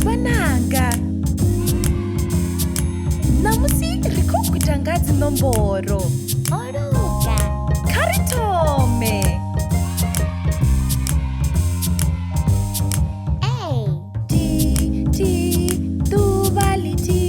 vananga namusi riko kuita ngadzi nomboro Oruka. karitome A. ti tuvaliti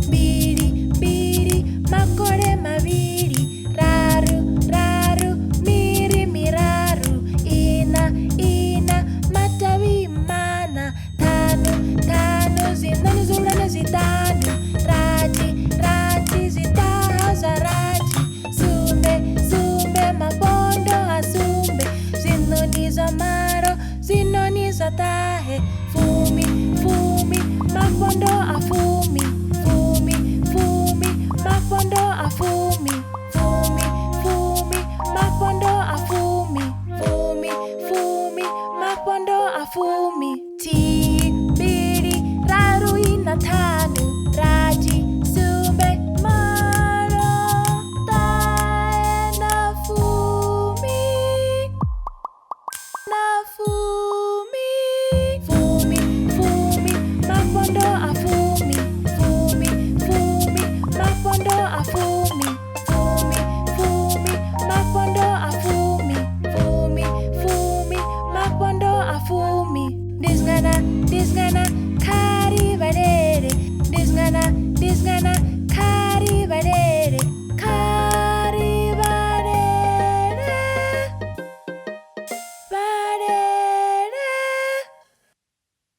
mbiri mbiri makore maviri raru raru miri miraru ina ina matavi mana tanu tanu zinanu zulana zitanu rati rati zitahaza rati sumbe sumbe mabondo asumbe zinoniza maro zinoniza tahe fumi fumi mabondo afumi fumi fumi mabondo afumi fumi fumi mabondo afumi fumi fumi mabondo afumi ti mbiri raru ina tahe